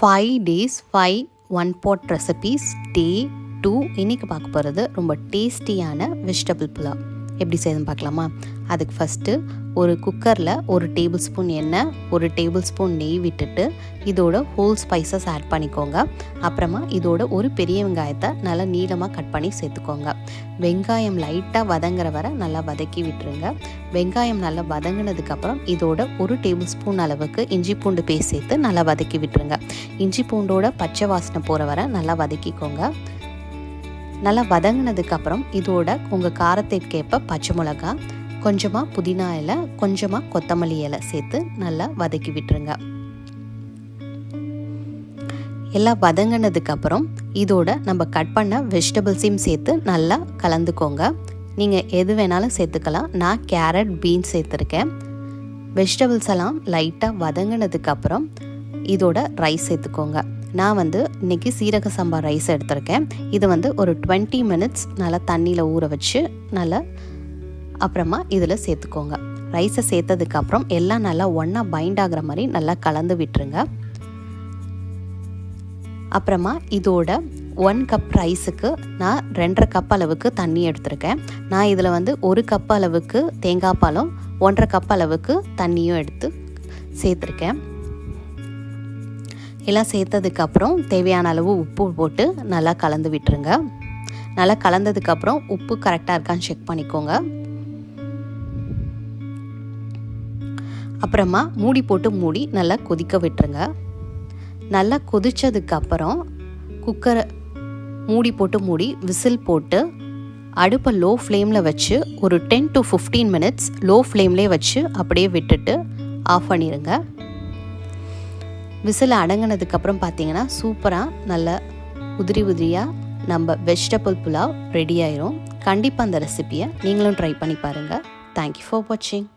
5 days 5 one pot recipes day 2. இன்றைக்கி பார்க்க போகிறது ரொம்ப டேஸ்டியான வெஜிடபிள் புலாவ். எப்படி செய்யுதுன்னு பார்க்கலாமா? அதுக்கு ஃபஸ்ட்டு ஒரு குக்கரில் 1 டேபிள் ஸ்பூன் எண்ணெய், 1 டேபிள் ஸ்பூன் நெய் விட்டுட்டு இதோட ஹோல் ஸ்பைசஸ் ஆட் பண்ணிக்கோங்க. அப்புறமா இதோட ஒரு பெரிய வெங்காயத்தை நல்லா நீளமாக கட் பண்ணி சேர்த்துக்கோங்க. வெங்காயம் லைட்டாக வதங்குற வரை நல்லா வதக்கி விட்டுருங்க. வெங்காயம் நல்லா வதங்கினதுக்கப்புறம் இதோட 1 டேபிள் ஸ்பூன் அளவுக்கு இஞ்சி பூண்டு பேஸ்ட் சேர்த்து நல்லா வதக்கி விட்டுருங்க. இஞ்சி பூண்டோட பச்சை வாசனை போகிற வரை நல்லா வதக்கிக்கோங்க. நல்லா வதங்கினதுக்கப்புறம் இதோட உங்கள் காரத்திற்கேற்ப பச்சை மிளகா, கொஞ்சமாக புதினா இலை, கொஞ்சமாக கொத்தமல்லி இலை சேர்த்து நல்லா வதக்கி விட்டுருங்க. எல்லாம் வதங்கினதுக்கப்புறம் இதோட நம்ம கட் பண்ண வெஜிடபிள்ஸையும் சேர்த்து நல்லா கலந்துக்கோங்க. நீங்கள் எது வேணாலும் சேர்த்துக்கலாம். நான் கேரட், பீன்ஸ் சேர்த்துருக்கேன். வெஜிடபிள்ஸ் எல்லாம் லைட்டாக வதங்கினதுக்கப்புறம் இதோட ரைஸ் சேர்த்துக்கோங்க. நான் இன்றைக்கி சீரக சம்பா ரைஸ் எடுத்திருக்கேன். இது ஒரு 20 minutes நல்லா தண்ணியில் ஊற வச்சு நல்லா அப்புறமா இதில் சேர்த்துக்கோங்க. ரைஸை சேர்த்ததுக்கப்புறம் எல்லாம் நல்லா ஒன்றா பைண்ட் ஆகிற மாதிரி நல்லா கலந்து விட்டுருங்க. அப்புறமா இதோட 1 கப் ரைஸுக்கு நான் 2.5 கப் அளவுக்கு தண்ணி எடுத்திருக்கேன். நான் இதில் 1 கப் அளவுக்கு தேங்காய் பாலும் 1.5 கப் அளவுக்கு தண்ணியும் எடுத்து சேர்த்துருக்கேன். எல்லாம் சேர்த்ததுக்கப்புறம் தேவையான அளவு உப்பு போட்டு நல்லா கலந்து விட்டுருங்க. நல்லா கலந்ததுக்கப்புறம் உப்பு கரெக்டாக இருக்கான்னு செக் பண்ணிக்கோங்க. அப்புறமா மூடி நல்லா கொதிக்க விட்டுருங்க. நல்லா கொதித்ததுக்கப்புறம் குக்கரை மூடி விசில் போட்டு அடுப்பை லோ ஃப்ளேமில் வச்சு ஒரு 10 to 15 minutes லோ ஃப்ளேம்லேயே வச்சு அப்படியே விட்டுட்டு ஆஃப் பண்ணிடுங்க. விசில் அடங்கினதுக்கப்புறம் பார்த்தீங்கன்னா சூப்பராக நல்ல உதிரியாக நம்ம வெஜிடபிள் புலாவ் ரெடி ஆயிரும். கண்டிப்பாக அந்த ரெசிபியை நீங்களும் ட்ரை பண்ணி பாருங்கள். தேங்க்யூ ஃபார் வாட்சிங்.